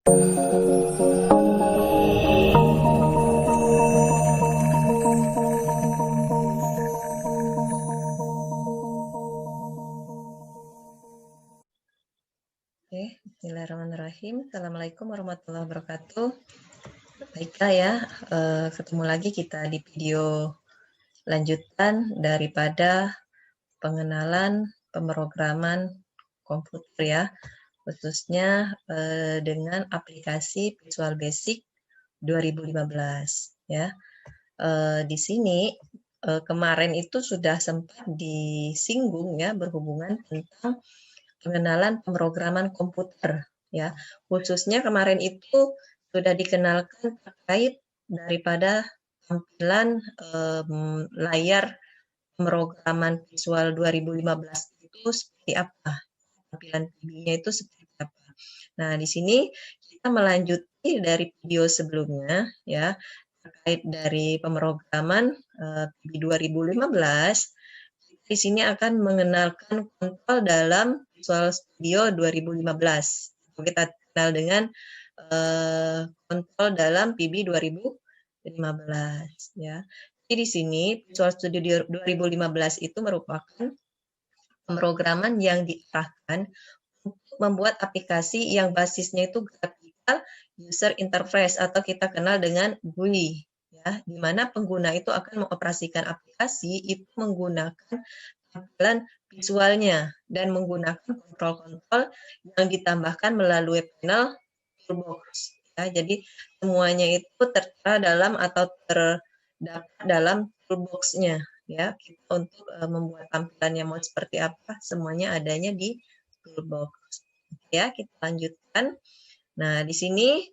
Oke, bismillahirrahmanirrahim. Assalamualaikum warahmatullahi wabarakatuh. Baiklah ya, ketemu lagi kita di video lanjutan daripada pengenalan pemrograman komputer ya, khususnya dengan aplikasi Visual Basic 2015 ya. Di sini kemarin itu sudah sempat disinggung ya, berhubungan tentang pengenalan pemrograman komputer ya. Khususnya kemarin itu sudah dikenalkan terkait daripada tampilan layar pemrograman Visual 2015 itu seperti apa, tampilan PIB-nya itu seperti apa. Nah, di sini kita melanjuti dari video sebelumnya ya, terkait dari pemrograman PIB 2015. Di sini akan mengenalkan kontrol dalam Visual Studio 2015. Kita kenal dengan kontrol dalam PIB 2015 ya. Jadi di sini Visual Studio 2015 itu merupakan pemrograman yang diarahkan untuk membuat aplikasi yang basisnya itu graphical user interface atau kita kenal dengan GUI ya, di mana pengguna itu akan mengoperasikan aplikasi itu menggunakan tampilan visualnya dan menggunakan kontrol-kontrol yang ditambahkan melalui panel toolbox ya. Jadi semuanya itu tertera dalam atau terdapat dalam toolbox-nya ya. Kita untuk membuat tampilannya mau seperti apa, semuanya adanya di toolbox. Ya, kita lanjutkan. Nah, di sini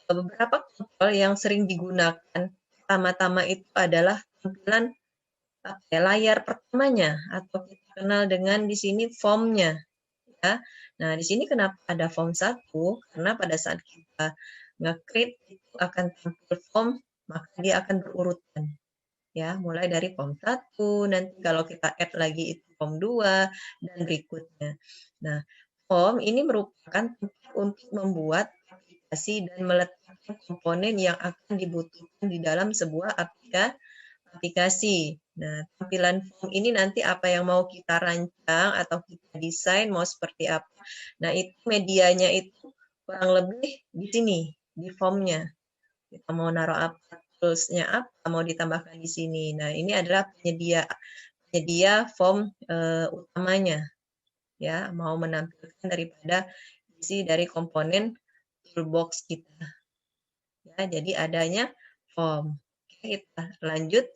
beberapa kontrol yang sering digunakan pertama-tama itu adalah tampilan layar pertamanya atau kita kenal dengan di sini form-nya ya. Nah, di sini kenapa ada form 1? Karena pada saat kita nge-create itu akan tampil form, maka dia akan berurutan ya, mulai dari form 1, nanti kalau kita add lagi itu form 2 dan berikutnya. Nah, form ini merupakan tempat untuk membuat aplikasi dan meletakkan komponen yang akan dibutuhkan di dalam sebuah aplikasi. Nah, tampilan form ini nanti apa yang mau kita rancang atau kita desain mau seperti apa. Nah, itu medianya itu kurang lebih di sini, di formnya. Kita mau naruh apa, toolsnya apa, mau ditambahkan di sini. Nah, ini adalah penyedia form utamanya. Ya, mau menampilkan daripada isi dari komponen toolbox kita. Ya, jadi adanya form. Oke, kita lanjut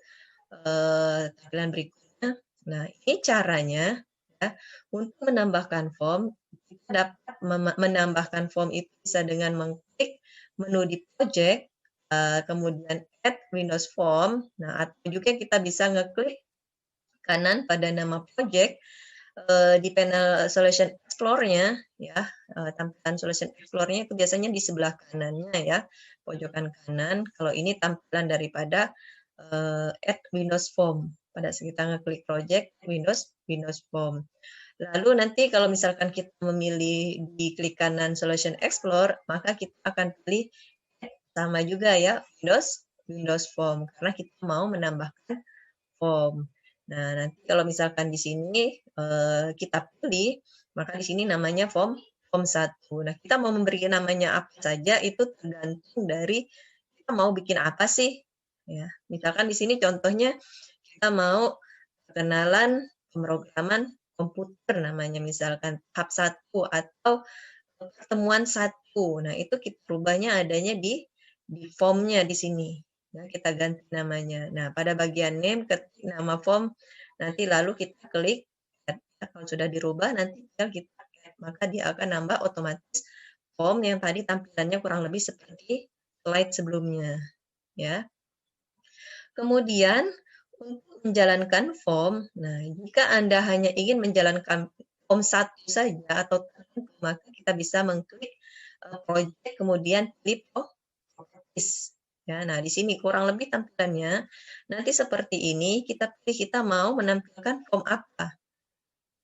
tampilan berikutnya. Nah, ini caranya ya, untuk menambahkan form, kita dapat menambahkan form itu bisa dengan mengklik menu di project, kemudian add Windows Form. Nah, atau juga kita bisa ngeklik kanan pada nama project di panel Solution Explorer-nya ya, tampilan Solution Explorer-nya itu biasanya di sebelah kanannya ya, pojokan kanan. Kalau ini tampilan daripada add Windows Form. Pada saat kita ngeklik project Windows Form. Lalu nanti kalau misalkan kita memilih di klik kanan Solution Explorer, maka kita akan pilih sama juga ya Windows Form karena kita mau menambahkan form. Nah, nanti kalau misalkan di sini kita pilih, maka di sini namanya form 1. Nah, kita mau memberi namanya apa saja itu tergantung dari kita mau bikin apa sih. Ya, misalkan di sini contohnya kita mau perkenalan pemrograman komputer namanya misalkan tahap 1 atau pertemuan 1. Nah, itu kita rubahnya adanya di formnya di sini. Nah, kita ganti namanya. Nah, pada bagian name ketik nama form, nanti lalu kita klik kalau sudah dirubah nanti kita add, maka dia akan nambah otomatis form yang tadi tampilannya kurang lebih seperti slide sebelumnya, ya. Kemudian untuk menjalankan form, nah jika Anda hanya ingin menjalankan form 1 saja atau tertentu, maka kita bisa mengklik project kemudian pilih properties. Ya, nah di sini kurang lebih tampilannya nanti seperti ini, kita pilih kita mau menampilkan form apa.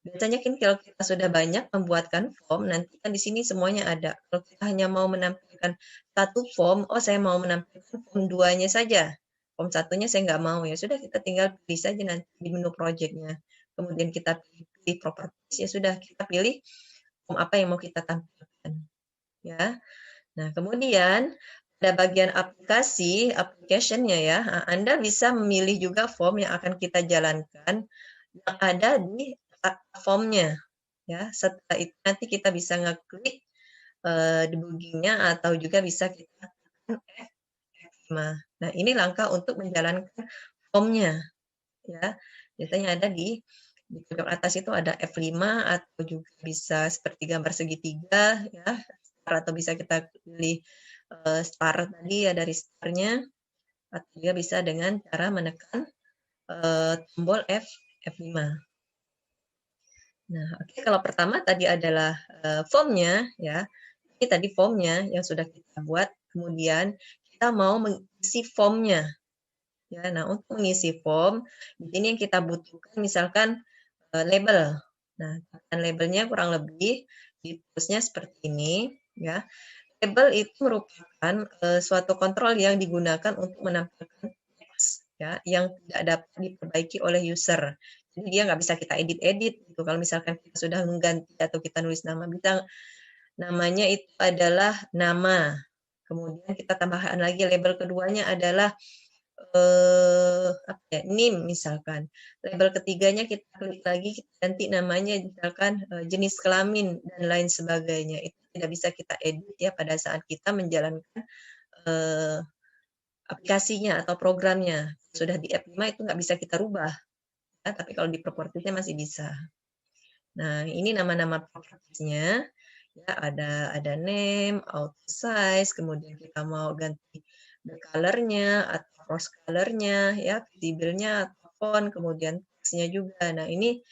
Biasanya kan kalau kita sudah banyak membuatkan form, nanti kan di sini semuanya ada. Kalau kita hanya mau menampilkan menampilkan satu form, oh saya mau menampilkan form 2-nya saja. Form 1-nya saya nggak mau, ya sudah kita tinggal pilih saja nanti di menu project-nya. Kemudian kita pilih properties, ya sudah kita pilih form apa yang mau kita tampilkan. Ya. Nah, kemudian pada bagian aplikasi, application-nya ya, Anda bisa memilih juga form yang akan kita jalankan yang ada di form-nya. Ya, setelah itu nanti kita bisa ngeklik debugging-nya atau juga bisa kita tekan F5. Nah, ini langkah untuk menjalankan form-nya. Ya, biasanya ada di pojok atas itu ada F5 atau juga bisa seperti gambar segitiga ya, atau bisa kita pilih star tadi ya dari starnya, atau juga bisa dengan cara menekan tombol F5. Nah, oke, kalau pertama tadi adalah formnya ya. Ini tadi formnya yang sudah kita buat, kemudian kita mau mengisi formnya. Ya, nah untuk mengisi form, di sini yang kita butuhkan misalkan label. Nah, labelnya kurang lebih ditulisnya seperti ini ya. Label itu merupakan suatu kontrol yang digunakan untuk menampilkan teks ya yang tidak dapat diperbaiki oleh user. Jadi dia nggak bisa kita edit-edit gitu. Kalau misalkan kita sudah mengganti atau kita nulis nama, bisa namanya itu adalah nama. Kemudian kita tambahkan lagi label keduanya adalah apa ya, NIM misalkan. Label ketiganya kita klik lagi, kita ganti namanya misalkan jenis kelamin dan lain sebagainya. Itu tidak bisa kita edit ya pada saat kita menjalankan aplikasinya atau programnya. Sudah di F5 itu nggak bisa kita rubah. Ya, tapi kalau di propertiesnya masih bisa. Nah, ini nama-nama propertiesnya. Ya, ada name, auto size, kemudian kita mau ganti the color-nya atau cross color-nya, ya, visible-nya atau font, kemudian text-nya juga. Nah, ini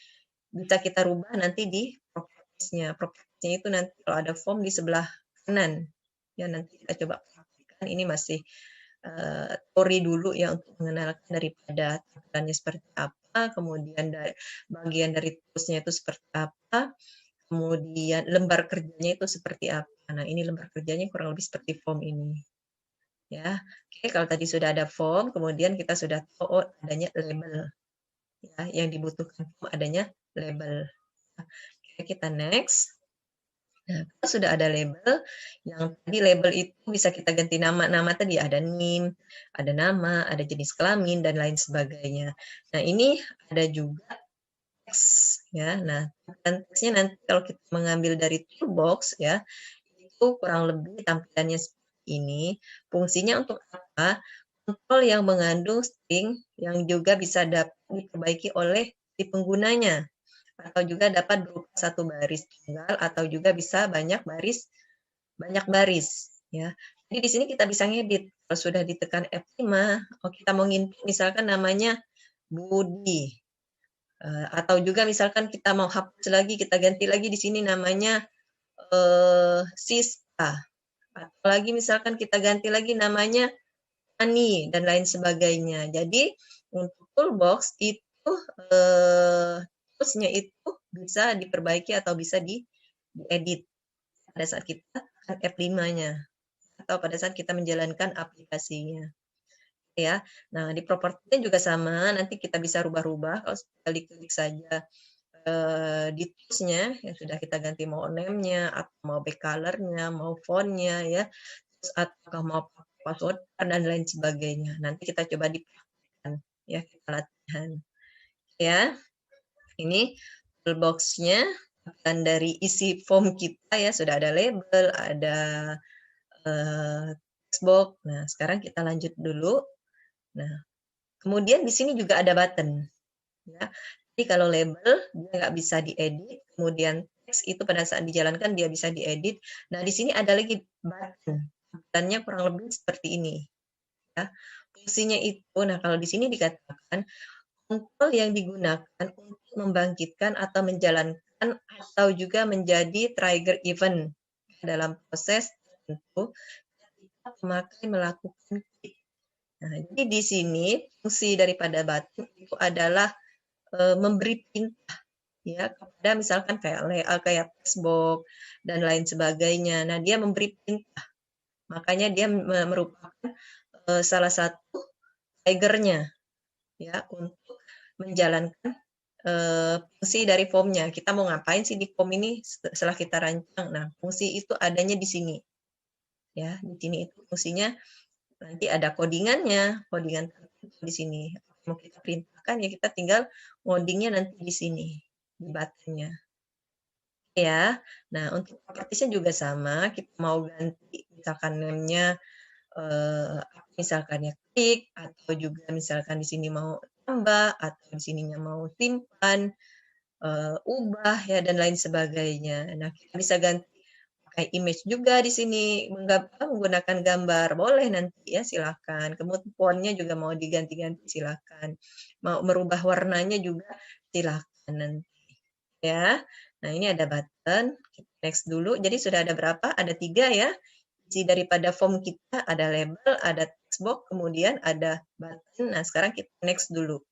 bisa kita rubah nanti di propertiesnya. Propertiesnya itu nanti kalau ada form di sebelah kanan. Ya, nanti kita coba praktikkan. Ini masih teori dulu ya untuk mengenalkan daripada tampilannya seperti apa, kemudian bagian dari tools-nya itu seperti apa, kemudian lembar kerjanya itu seperti apa. Nah, ini lembar kerjanya kurang lebih seperti form ini. Ya, oke, kalau tadi sudah ada form, kemudian kita sudah tahu adanya label. Ya, yang dibutuhkan form adanya label. Oke, kita next. Nah, kalau sudah ada label, yang tadi label itu bisa kita ganti nama. Nama tadi ada NIM, ada nama, ada jenis kelamin, dan lain sebagainya. Nah, ini ada juga teks ya. Nah, dan teksnya nanti kalau kita mengambil dari toolbox ya, itu kurang lebih tampilannya seperti ini. Fungsinya untuk apa? Kontrol yang mengandung string yang juga bisa dapat diperbaiki oleh si penggunanya atau juga dapat berupa satu baris tunggal atau juga bisa banyak baris ya. Jadi di sini kita bisa ngedit. Kalau sudah ditekan F5, oh kita mau nginput misalkan namanya Budi. Atau juga misalkan kita mau hapus lagi, kita ganti lagi di sini namanya Siska. Atau lagi misalkan kita ganti lagi namanya Ani dan lain sebagainya. Jadi untuk toolbox itu toolsnya itu bisa diperbaiki atau bisa diedit pada saat kita F5-nya atau pada saat kita menjalankan aplikasinya. Ya, nah di propertinya juga sama. Nanti kita bisa rubah-rubah kalau klik saja di toolsnya yang sudah kita ganti mau name-nya, atau mau back color-nya, mau font-nya ya, terus atau mau password dan lain sebagainya. Nanti kita coba dipraktikkan ya, kita latihan. Ya, ini toolbox-nya dan dari isi form kita ya sudah ada label, ada textbox. Nah, sekarang kita lanjut dulu. Nah, kemudian di sini juga ada button. Ya. Jadi kalau label dia nggak bisa diedit, kemudian teks itu pada saat dijalankan dia bisa diedit. Nah, di sini ada lagi button. Buttonnya kurang lebih seperti ini. Ya. Fungsinya itu, nah kalau di sini dikatakan kontrol yang digunakan untuk membangkitkan atau menjalankan atau juga menjadi trigger event dalam proses tertentu ketika pemakai melakukan klik. Nah, jadi di sini fungsi daripada button itu adalah memberi perintah ya kepada misalkan kayak layout, kayak textbox dan lain sebagainya. Nah, dia memberi perintah Makanya dia merupakan salah satu trigger-nya ya untuk menjalankan fungsi dari formnya. Kita mau ngapain sih di form ini setelah kita rancang? Nah, fungsi itu adanya di sini. Ya, di sini itu fungsinya nanti ada codingannya, codingan di sini. Mau kita perintahkan ya kita tinggal ngodingnya nanti di sini, di buttonnya. Ya, nah untuk propertiesnya juga sama, kita mau ganti misalkan name-nya misalkan ya klik, atau juga misalkan di sini mau tambah, atau di sininya mau simpan, ubah ya dan lain sebagainya. Nah, kita bisa ganti pakai image juga di sini, menggunakan gambar, boleh nanti ya silakan. Kemudian fontnya juga mau diganti-ganti silakan. Mau merubah warnanya juga silakan nanti ya. Nah, ini ada button, next dulu. Jadi sudah ada berapa? Ada 3 ya. Isi daripada form kita ada label, ada text box, kemudian ada button. Nah, sekarang kita next dulu.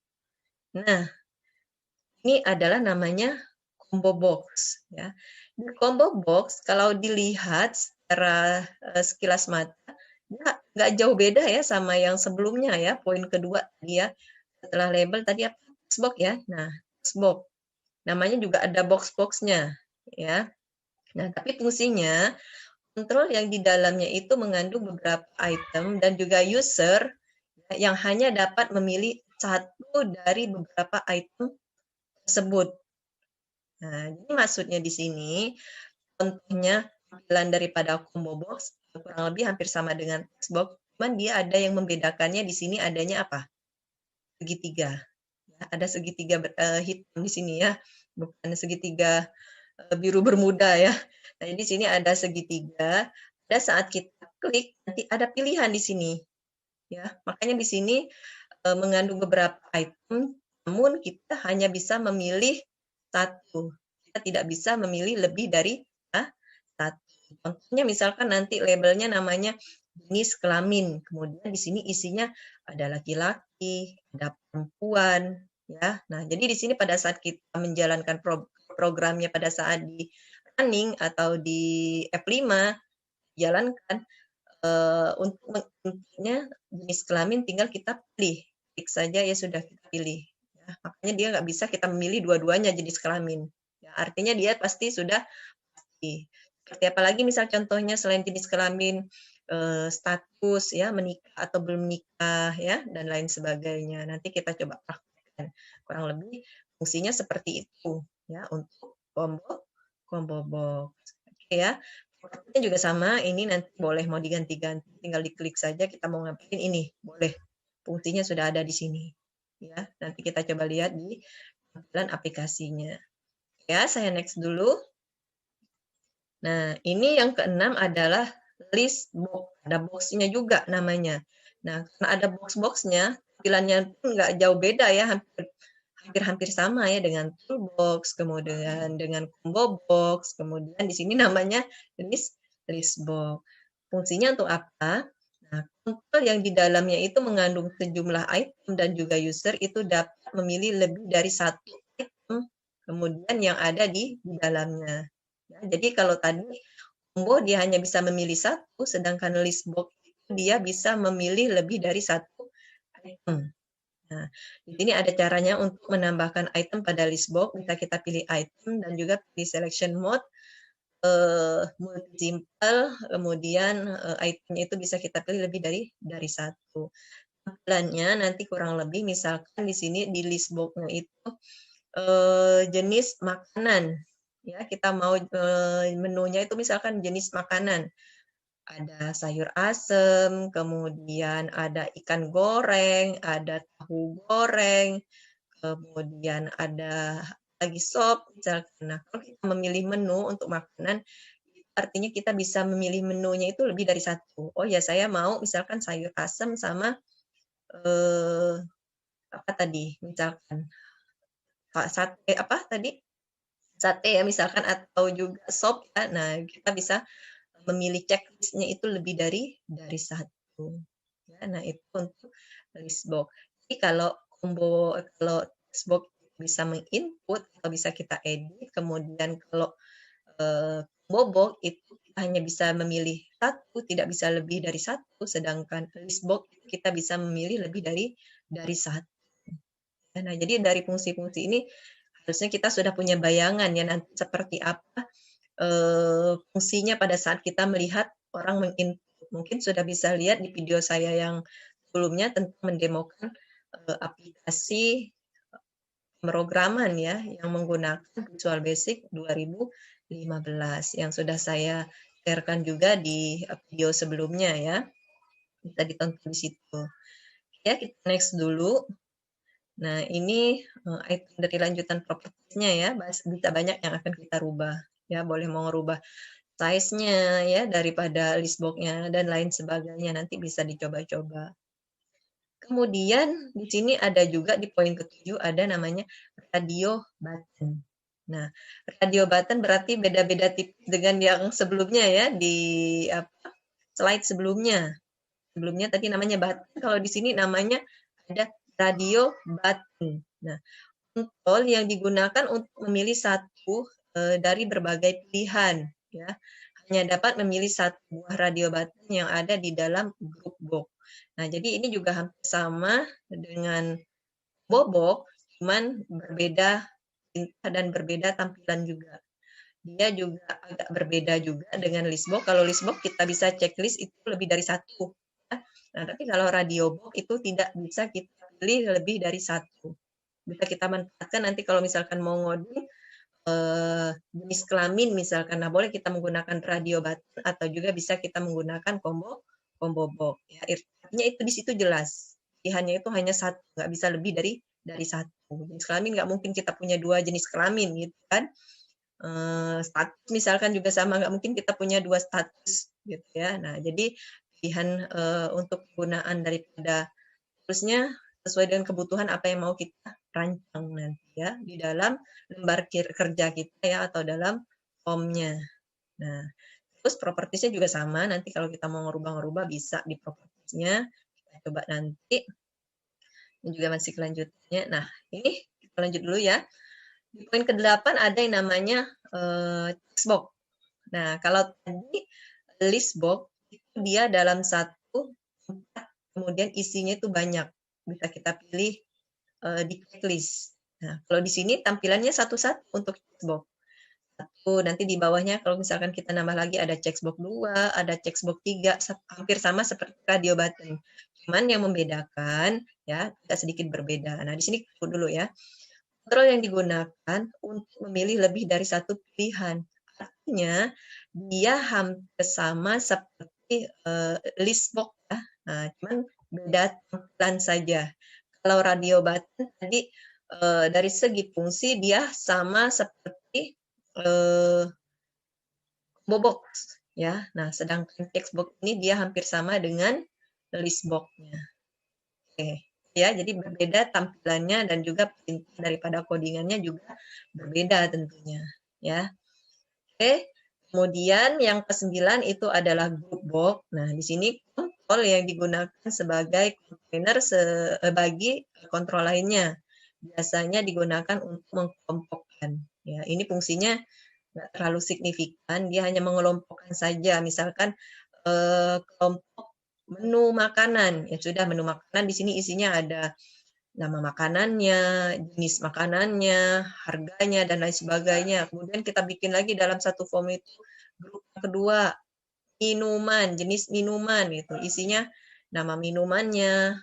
Nah, ini adalah namanya combo box ya. Di combo box kalau dilihat secara sekilas mata nggak jauh beda ya sama yang sebelumnya ya. Poin kedua dia setelah label tadi apa? Text box ya. Nah, text box. Namanya juga ada box-boxnya ya. Nah, tapi fungsinya kontrol yang di dalamnya itu mengandung beberapa item dan juga user yang hanya dapat memilih satu dari beberapa item tersebut. Nah, jadi maksudnya di sini contohnya tampilan daripada combo box kurang lebih hampir sama dengan text box, cuman dia ada yang membedakannya di sini adanya apa? Segitiga. Ya, ada segitiga hitam di sini ya, bukan segitiga biru bermuda ya. Nah, di sini ada segitiga. Pada saat kita klik nanti ada pilihan di sini. Ya, makanya di sini mengandung beberapa item, namun kita hanya bisa memilih satu. Kita tidak bisa memilih lebih dari satu. Contohnya misalkan nanti labelnya namanya jenis kelamin, kemudian di sini isinya ada laki-laki, ada perempuan, ya. Nah, jadi di sini pada saat kita menjalankan programnya pada saat di running atau di F5 jalankan untuknya jenis kelamin tinggal kita pilih, klik saja ya sudah kita pilih. Ya, makanya dia nggak bisa kita memilih dua-duanya jenis kelamin. Ya, artinya dia pasti sudah pasti. Seperti apalagi misal contohnya selain jenis kelamin, status ya menikah atau belum menikah ya dan lain sebagainya. Nanti kita coba praktekkan. Kurang lebih fungsinya seperti itu ya untuk combo combo box. Oke ya. Propertinya juga sama, ini nanti boleh mau diganti-ganti, tinggal diklik saja kita mau ngapain ini, boleh. Fungsinya sudah ada di sini. Ya, nanti kita coba lihat di tampilan aplikasinya. Ya, saya next dulu. Nah, ini yang keenam adalah list box. Ada box-nya juga namanya. Nah, karena ada box-boxnya, tampilannya pun nggak jauh beda ya, hampir-hampir sama ya dengan toolbox, kemudian dengan combo box, kemudian di sini namanya list box. Fungsinya untuk apa? Nah, kontrol yang di dalamnya itu mengandung sejumlah item dan juga user itu dapat memilih lebih dari satu item, kemudian yang ada di dalamnya. Ya, jadi kalau tadi combo dia hanya bisa memilih satu, sedangkan list box dia bisa memilih lebih dari satu item. Nah, di sini ada caranya untuk menambahkan item pada list box. Bisa kita pilih item dan juga pilih selection mode, multi simple, kemudian itemnya itu bisa kita pilih lebih dari satu. Tampilannya nanti kurang lebih misalkan di sini di list box-nya itu jenis makanan. Ya, kita mau menunya itu misalkan jenis makanan. Ada sayur asem, kemudian ada ikan goreng, ada tahu goreng, kemudian ada lagi sop, misalkan. Nah, kalau kita memilih menu untuk makanan, artinya kita bisa memilih menunya itu lebih dari satu. Oh ya, saya mau misalkan sayur asem sama eh, apa tadi? Misalkan sate apa tadi? Sate ya misalkan atau juga sop ya. Nah, kita bisa memilih checklistnya itu lebih dari satu. Ya, nah itu untuk list box. Jadi kalau text box bisa menginput atau bisa kita edit, kemudian kalau combo box itu hanya bisa memilih satu, tidak bisa lebih dari satu, sedangkan list box kita bisa memilih lebih dari satu. Nah, jadi dari fungsi-fungsi ini harusnya kita sudah punya bayangan ya nanti seperti apa fungsinya pada saat kita melihat orang menginput. Mungkin sudah bisa lihat di video saya yang sebelumnya tentang mendemokan aplikasi pemrograman ya yang menggunakan Visual Basic 2015 yang sudah saya sharekan juga di video sebelumnya ya. Bisa ditonton di situ. Ya, kita next dulu. Nah, ini item dari lanjutan propertiesnya ya, bisa banyak yang akan kita rubah. Ya, boleh mau ngerubah size-nya ya daripada list box-nya dan lain sebagainya. Nanti bisa dicoba-coba. Kemudian di sini ada juga di poin ke-7 ada namanya radio button. Nah, radio button berarti beda-beda tipis dengan yang sebelumnya ya di slide sebelumnya. Sebelumnya tadi namanya button, kalau di sini namanya ada radio button. Nah, kontrol yang digunakan untuk memilih satu dari berbagai pilihan ya. Hanya dapat memilih satu buah radio button yang ada di dalam grup box. Nah, jadi ini juga hampir sama dengan Bobok, cuman berbeda dan berbeda tampilan juga. Dia juga agak berbeda juga dengan listbox. Kalau listbox kita bisa checklist itu lebih dari satu. Ya. Nah, tapi kalau radio box itu tidak bisa kita pilih lebih dari satu. Bisa kita manfaatkan nanti kalau misalkan mau ngoding jenis kelamin misalkan. Nah, boleh kita menggunakan radio button atau juga bisa kita menggunakan combo box. Ya, artinya itu di situ jelas. Pilihannya itu hanya satu, nggak bisa lebih dari satu. Jenis kelamin nggak mungkin kita punya dua jenis kelamin gitu kan. Status misalkan juga sama, nggak mungkin kita punya dua status gitu ya. Nah, jadi pilihan untuk penggunaan daripada terusnya sesuai dengan kebutuhan apa yang mau kita rancang nanti ya di dalam lembar kerja kita ya atau dalam formnya. Nah, terus propertiesnya juga sama. Nanti kalau kita mau ngerubah-ngerubah bisa di propertiesnya. Kita coba nanti. Ini juga masih kelanjutannya. Nah, ini kita lanjut dulu ya. Di poin ke-8 ada yang namanya textbox. Nah, kalau tadi listbox itu dia dalam satu tempat, kemudian isinya itu banyak. Bisa kita pilih di checklist. Nah, kalau di sini tampilannya satu-satu untuk checkbox. Satu, nanti di bawahnya kalau misalkan kita nambah lagi ada checkbox 2, ada checkbox 3, hampir sama seperti radio button. Cuman yang membedakan ya agak sedikit berbeda. Nah, di sini dulu ya. Kontrol yang digunakan untuk memilih lebih dari satu pilihan. Artinya dia hampir sama seperti list box ya. Nah, cuman beda tampilan saja. Kalau radio button tadi dari segi fungsi dia sama seperti box ya. Nah, sedangkan textbox ini dia hampir sama dengan list box-nya. Oke. Ya, jadi berbeda tampilannya dan juga perintah daripada codingannya juga berbeda tentunya ya. Oke. Kemudian yang ke-9 itu adalah group box. Nah, di sini kontrol yang digunakan sebagai kontainer bagi kontrol lainnya. Biasanya digunakan untuk mengelompokkan. Ya, ini fungsinya nggak terlalu signifikan, dia hanya mengelompokkan saja. Misalkan kelompok menu makanan, ya sudah menu makanan di sini isinya ada nama makanannya, jenis makanannya, harganya, dan lain sebagainya. Kemudian kita bikin lagi dalam satu form itu grup kedua, minuman, jenis minuman gitu. Isinya nama minumannya,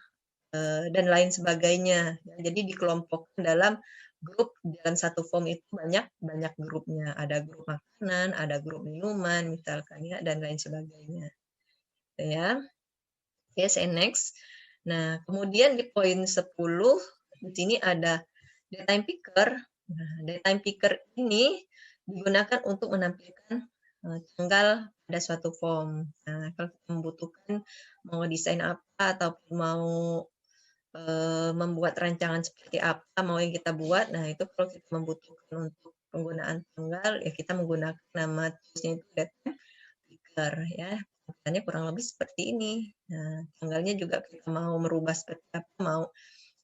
dan lain sebagainya. Jadi dikelompokkan dalam grup, dalam satu form itu banyak grupnya. Ada grup makanan, ada grup minuman, misalkan ya, dan lain sebagainya. Ya. Oke, saya next. Nah, kemudian di poin 10, di sini ada datetime picker. Nah, datetime picker ini digunakan untuk menampilkan tanggal pada suatu form. Nah, kalau kita membutuhkan mau desain apa atau mau membuat rancangan seperti apa mau yang kita buat, nah itu kalau kita membutuhkan untuk penggunaan tanggal, ya kita menggunakan nama toolsnya itu datetime picker ya. Makanya kurang lebih seperti ini. Nah, tanggalnya juga kita mau merubah seperti apa, mau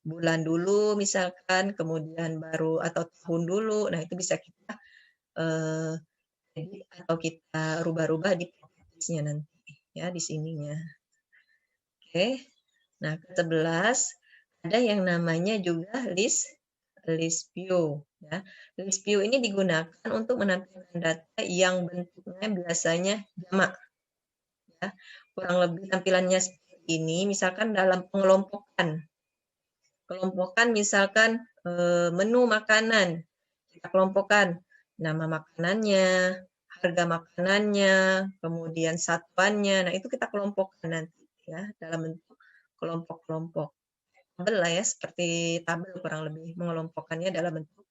bulan dulu misalkan, kemudian baru atau tahun dulu. Nah, itu bisa kita edit atau kita rubah-rubah di propertiesnya nanti ya di sininya. Oke. Nah, ke-11 ada yang namanya juga list view ya. List view ini digunakan untuk menampilkan data yang bentuknya biasanya jamak ya. Kurang lebih tampilannya seperti ini, misalkan dalam pengelompokan. Kelompokan misalkan menu makanan. Kita kelompokkan nama makanannya, harga makanannya, kemudian satuannya. Nah, itu kita kelompokkan nanti ya dalam bentuk kelompok-kelompok. Tabel lah ya, seperti tabel kurang lebih mengelompokkannya dalam bentuk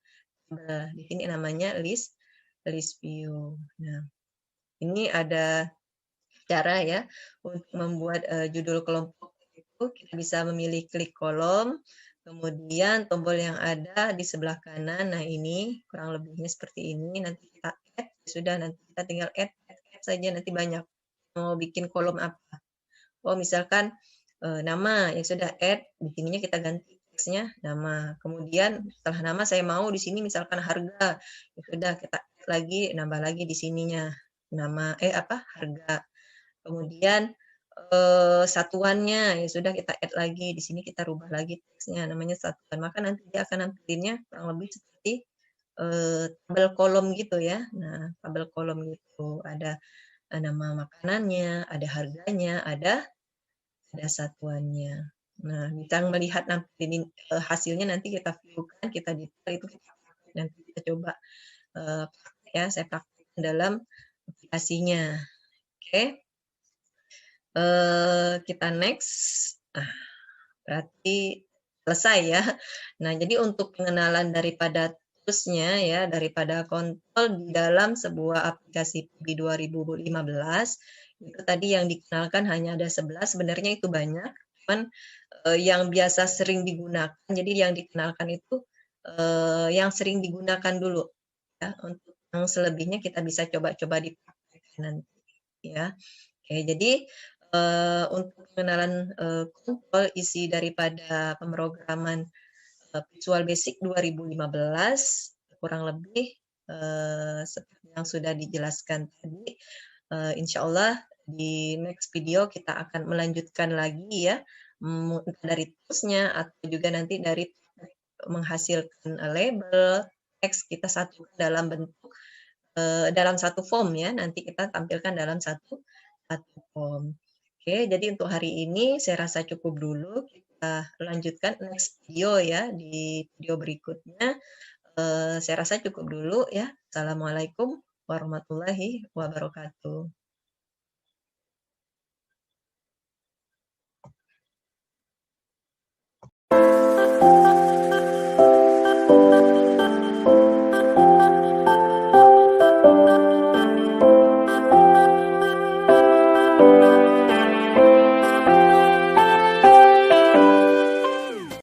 tabel. Di sini namanya list view. Nah, ini ada cara ya untuk membuat judul kelompok itu kita bisa memilih klik kolom, kemudian tombol yang ada di sebelah kanan. Nah, ini kurang lebihnya seperti ini. Nanti kita add, sudah nanti kita tinggal add saja, nanti banyak. Mau bikin kolom apa? Oh, misalkan nama, ya sudah add, di sininya kita ganti teksnya nama. Kemudian setelah nama saya mau di sini misalkan harga, ya sudah kita add lagi, nambah lagi di sininya nama harga. Kemudian satuannya ya sudah kita add lagi di sini, kita rubah lagi teksnya namanya satuan, maka nanti dia akan nampilinnya kurang lebih seperti tabel kolom gitu ya. Nah, tabel kolom gitu ada nama makanannya, ada harganya, ada satuannya. Nah, bisa melihat nampilin hasilnya, nanti kita view-kan, kita detail itu nanti kita coba ya saya praktekkan dalam aplikasinya. Oke. Kita next. Nah, berarti selesai ya. Nah, jadi untuk pengenalan daripada toolsnya ya, daripada kontrol di dalam sebuah aplikasi PIBI 2015, itu tadi yang dikenalkan hanya ada 11, sebenarnya itu banyak, cuman yang biasa sering digunakan, jadi yang dikenalkan itu yang sering digunakan dulu ya, untuk yang selebihnya kita bisa coba-coba dipraktekkan nanti ya. Oke, jadi untuk pengenalan kontrol isi daripada pemrograman Visual Basic 2015 kurang lebih seperti yang sudah dijelaskan tadi. Insya Allah di next video kita akan melanjutkan lagi ya, entah dari toolsnya atau juga nanti dari menghasilkan label teks kita satukan dalam bentuk dalam satu form ya, nanti kita tampilkan dalam satu form. Oke, jadi untuk hari ini saya rasa cukup dulu. Kita lanjutkan next video ya, di video berikutnya. Saya rasa cukup dulu ya. Assalamualaikum warahmatullahi wabarakatuh.